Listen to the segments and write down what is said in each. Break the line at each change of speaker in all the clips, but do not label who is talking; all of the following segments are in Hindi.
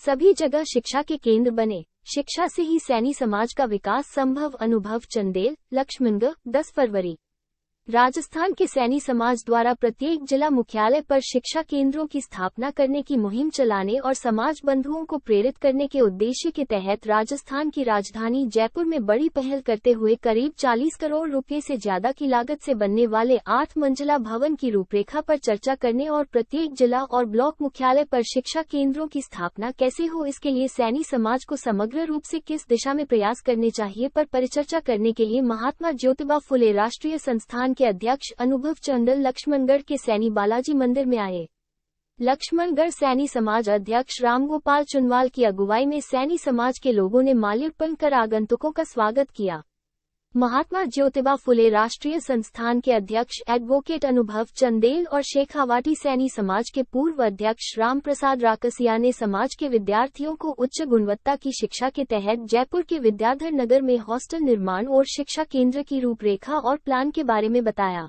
सभी जगह शिक्षा के केंद्र बने। शिक्षा से ही सैनी समाज का विकास संभव। अनुभव चंदेल, लक्ष्मणगढ़, 10 फरवरी। राजस्थान के सैनी समाज द्वारा प्रत्येक जिला मुख्यालय पर शिक्षा केंद्रों की स्थापना करने की मुहिम चलाने और समाज बंधुओं को प्रेरित करने के उद्देश्य के तहत राजस्थान की राजधानी जयपुर में बड़ी पहल करते हुए करीब 40 करोड़ रुपए से ज्यादा की लागत से बनने वाले 8 मंजिला भवन की रूपरेखा पर चर्चा करने और प्रत्येक जिला और ब्लॉक मुख्यालय पर शिक्षा केंद्रों की स्थापना कैसे हो, इसके लिए सैनी समाज को समग्र रूप से किस दिशा में प्रयास करने चाहिए पर परिचर्चा करने के लिए महात्मा ज्योतिबा फुले राष्ट्रीय संस्थान के अध्यक्ष अनुभव चंदेल लक्ष्मणगढ़ के सैनी बालाजी मंदिर में आए। लक्ष्मणगढ़ सैनी समाज अध्यक्ष रामगोपाल चुनवाल की अगुवाई में सैनी समाज के लोगों ने माल्यार्पण कर आगंतुकों का स्वागत किया। महात्मा ज्योतिबा फुले राष्ट्रीय संस्थान के अध्यक्ष एडवोकेट अनुभव चंदेल और शेखावाटी सैनी समाज के पूर्व अध्यक्ष राम प्रसाद राकसिया ने समाज के विद्यार्थियों को उच्च गुणवत्ता की शिक्षा के तहत जयपुर के विद्याधर नगर में हॉस्टल निर्माण और शिक्षा केंद्र की रूपरेखा और प्लान के बारे में बताया।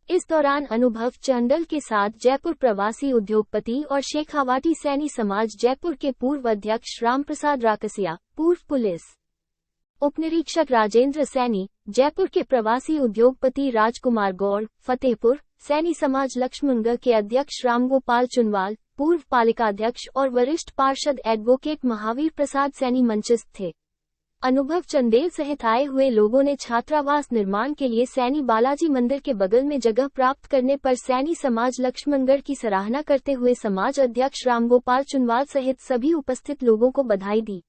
इस दौरान अनुभव चंदेल के साथ जयपुर प्रवासी उद्योगपति और शेखावाटी सैनी समाज जयपुर के पूर्व अध्यक्ष राम प्रसाद राकसिया, पूर्व पुलिस उपनिरीक्षक राजेंद्र सैनी, जयपुर के प्रवासी उद्योगपति राजकुमार गौड़, फतेहपुर सैनी समाज लक्ष्मणगढ़ के अध्यक्ष रामगोपाल चुनवाल, पूर्व पालिकाध्यक्ष और वरिष्ठ पार्षद एडवोकेट महावीर प्रसाद सैनी मंचस्थ थे। अनुभव चंदेल सहित आए हुए लोगों ने छात्रावास निर्माण के लिए सैनी बालाजी मंदिर के बगल में जगह प्राप्त करने पर सैनी समाज लक्ष्मणगढ़ की सराहना करते हुए समाज अध्यक्ष रामगोपाल चुनवाल सहित सभी उपस्थित लोगों को बधाई दी।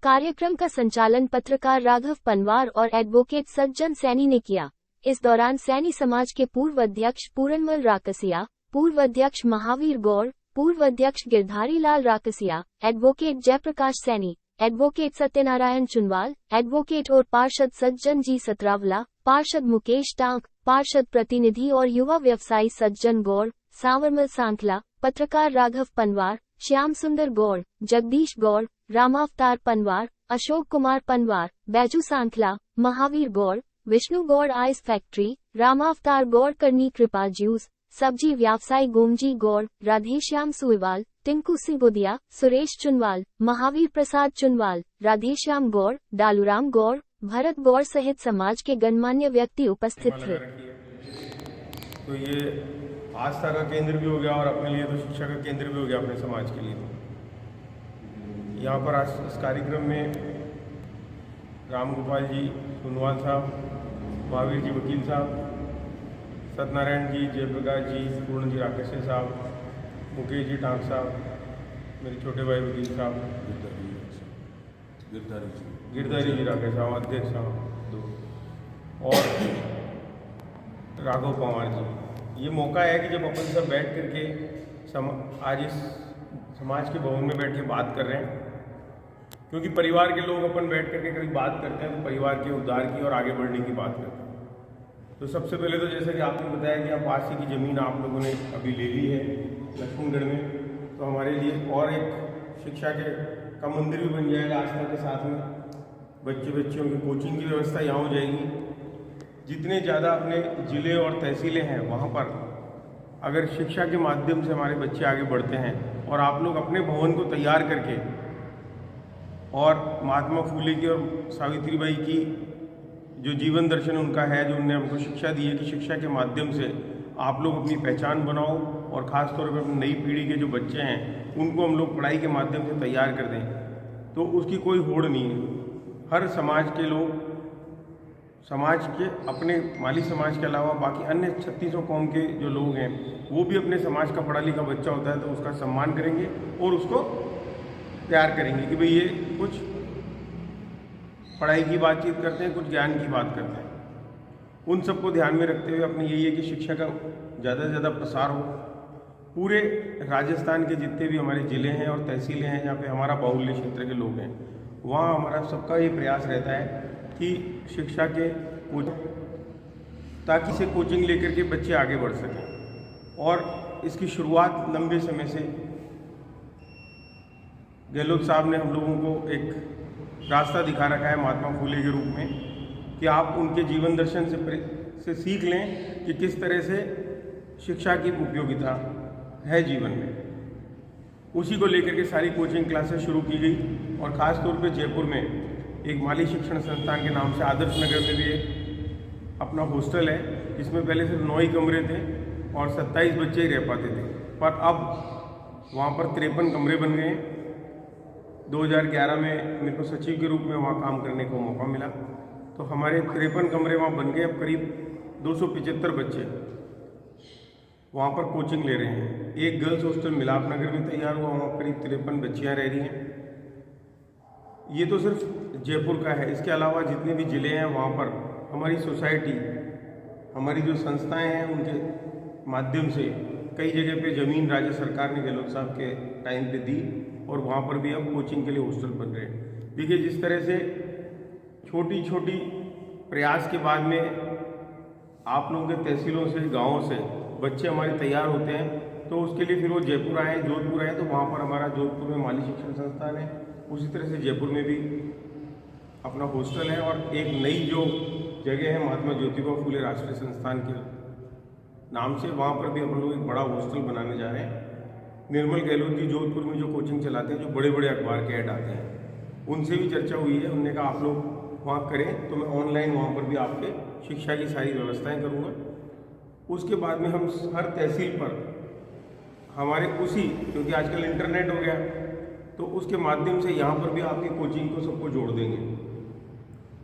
कार्यक्रम का संचालन पत्रकार राघव पनवार और एडवोकेट सज्जन सैनी ने किया। इस दौरान सैनी समाज के पूर्व अध्यक्ष पूरनमल राकसिया, पूर्व अध्यक्ष महावीर गौड़, पूर्व अध्यक्ष Girdhari Lal Raksiya, advocate Jaiprakash Saini, advocate Satyanarayan Chunwal, advocate और पार्षद सज्जन जी सतरावला, पार्षद मुकेश टांक, पार्षद प्रतिनिधि और युवा व्यवसायी सज्जन गौड़, सांवरमल सांखला, पत्रकार राघव पनवार, श्याम सुंदर गौड़, जगदीश गौड़, रामावतार पनवार, अशोक कुमार पनवार, बैजू सांखला, महावीर गौड़, विष्णु गौड़ आइस फैक्ट्री, रामावतार गौड़ करनी कृपा जूस, सब्जी व्यवसायी गोमजी गौड़, राधेश्याम सुइवाल, टिंकू सिंगोदिया, सुरेश चुनवाल, महावीर प्रसाद चुनवाल, राधेश्याम गौड़, डालूराम गौड़, भरत गौड़ सहित समाज के गणमान्य व्यक्ति उपस्थित थे।
तो ये आस्था का केंद्र भी हो गया और अपने लिए तो शिक्षा का केंद्र भी हो गया अपने समाज के लिए। यहाँ पर आज इस कार्यक्रम में रामगोपाल जी चुनवाल साहब, महावीर जी वकील साहब, सत्यनारायण जी, जयप्रकाश जी, पूर्ण जी राकेश साहब, मुकेश जी टांक साहब, मेरे छोटे भाई वकील साहब, गिरधारी जी राकेश साहब अध्यक्ष साहब और राघव पवार जी। ये मौका है कि जब अपन सब बैठ करके आज इस समाज के भवन में बैठ के बात कर रहे हैं, क्योंकि परिवार के लोग अपन बैठ करके कभी बात करते हैं तो परिवार के उद्धार की और आगे बढ़ने की बात करते हैं। तो सबसे पहले तो जैसे कि आपने बताया कि आप पास की ज़मीन आप लोगों ने अभी ले ली है लक्ष्मणगढ़ में, तो हमारे लिए और एक शिक्षा का मंदिर भी बन जाएगा आस्था के साथ में। बच्चियों की कोचिंग की व्यवस्था यहाँ हो जाएगी। जितने ज़्यादा अपने ज़िले और तहसीलें हैं वहाँ पर अगर शिक्षा के माध्यम से हमारे बच्चे आगे बढ़ते हैं और आप लोग अपने भवन को तैयार करके और महात्मा फूले की और सावित्रीबाई की जो जीवन दर्शन उनका है, जो उन्होंने हमको शिक्षा दी है कि शिक्षा के माध्यम से आप लोग अपनी पहचान बनाओ और ख़ास तौर पर अपनी नई पीढ़ी के जो बच्चे हैं उनको हम लोग पढ़ाई के माध्यम से तैयार कर दें, तो उसकी कोई होड़ नहीं है। हर समाज के लोग, समाज के अपने माली समाज के अलावा बाकी अन्य 3600 कौम के जो लोग हैं वो भी अपने समाज का पढ़ा लिखा बच्चा होता है तो उसका सम्मान करेंगे और उसको प्यार करेंगे कि भाई ये कुछ पढ़ाई की बातचीत करते हैं, कुछ ज्ञान की बात करते हैं। उन सबको ध्यान में रखते हुए अपने यही है कि शिक्षा का ज़्यादा से ज़्यादा प्रसार हो। पूरे राजस्थान के जितने भी हमारे ज़िले हैं और तहसीलें हैं जहाँ पे हमारा बाहुल्य क्षेत्र के लोग हैं, वहाँ हमारा सबका ये प्रयास रहता है कि शिक्षा के ताकि से कोचिंग लेकर के बच्चे आगे बढ़ सकें। और इसकी शुरुआत लंबे समय से गहलोत साहब ने हम लोगों को एक रास्ता दिखा रखा है महात्मा फूले के रूप में कि आप उनके जीवन दर्शन से सीख लें कि किस तरह से शिक्षा की उपयोगिता है जीवन में। उसी को लेकर के सारी कोचिंग क्लासेस शुरू की गई। और ख़ास तौर पे जयपुर में एक माली शिक्षण संस्थान के नाम से आदर्श नगर में भी एक अपना हॉस्टल है, जिसमें पहले सिर्फ 9 ही कमरे थे और 27 बच्चे ही रह पाते थे, पर अब वहाँ पर 53 कमरे बन गए हैं। 2011 में मेरे को सचिव के रूप में वहाँ काम करने का मौका मिला, तो हमारे 53 कमरे वहाँ बन गए। अब करीब 275 बच्चे वहाँ पर कोचिंग ले रहे हैं। एक गर्ल्स हॉस्टल मिलाप नगर में तैयार हुआ, वहाँ करीब 53 बच्चियाँ रह रही हैं। ये तो सिर्फ जयपुर का है। इसके अलावा जितने भी ज़िले हैं वहाँ पर हमारी सोसाइटी, हमारी जो संस्थाएं हैं, उनके माध्यम से कई जगह पे ज़मीन राज्य सरकार ने गहलोत साहब के टाइम पे दी और वहाँ पर भी अब कोचिंग के लिए हॉस्टल बन रहे हैं। देखिए, जिस तरह से छोटी छोटी प्रयास के बाद में आप लोगों के तहसीलों से, गाँवों से बच्चे हमारे तैयार होते हैं, तो उसके लिए फिर वो जयपुर आए, जोधपुर आए, तो वहाँ पर हमारा जोधपुर में माली शिक्षण संस्थान है। उसी तरह से जयपुर में भी अपना हॉस्टल है और एक नई जो जगह है महात्मा ज्योतिबा फूले राष्ट्रीय संस्थान के नाम से, वहाँ पर भी हम लोग एक बड़ा हॉस्टल बनाने जा रहे हैं। निर्मल गहलोत जी जोधपुर में जो कोचिंग चलाते हैं, जो बड़े बड़े अखबार के ऐड आते हैं, उनसे भी चर्चा हुई है। उन्होंने कहा आप लोग वहाँ करें तो मैं ऑनलाइन वहाँ पर भी आपके शिक्षा की सारी व्यवस्थाएं करूँगा। उसके बाद में हम हर तहसील पर हमारे उसी, क्योंकि आजकल इंटरनेट हो गया, तो उसके माध्यम से यहाँ पर भी आपकी कोचिंग को सबको जोड़ देंगे।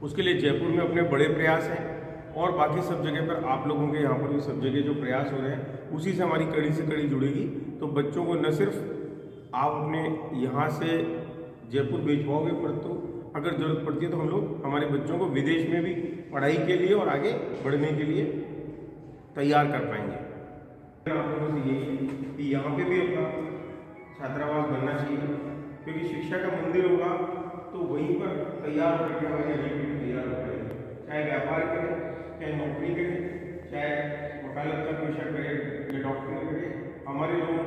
उसके लिए जयपुर में अपने बड़े प्रयास हैं और बाकी सब जगह पर आप लोगों के यहाँ पर भी सब जगह जो प्रयास हो रहे हैं, उसी से हमारी कड़ी से कड़ी जुड़ेगी। तो बच्चों को न सिर्फ आप अपने यहाँ से जयपुर भेज पाओगे, परंतु अगर ज़रूरत पड़ती है तो हम लोग हमारे बच्चों को विदेश में भी पढ़ाई के लिए और आगे बढ़ने के लिए तैयार कर पाएंगे। आप लोगों से यही है कि यहाँ पे भी अपना छात्रावास बनना चाहिए, क्योंकि शिक्षा का मंदिर होगा तो वहीं पर तैयार होकर हमारी नई पीढ़ी तैयार हो पाएगी। चाहे व्यापार करें, चाहे नौकरी करें, चाहे वकालत का पेशा करें या डॉक्टरी करें, हमारे लोग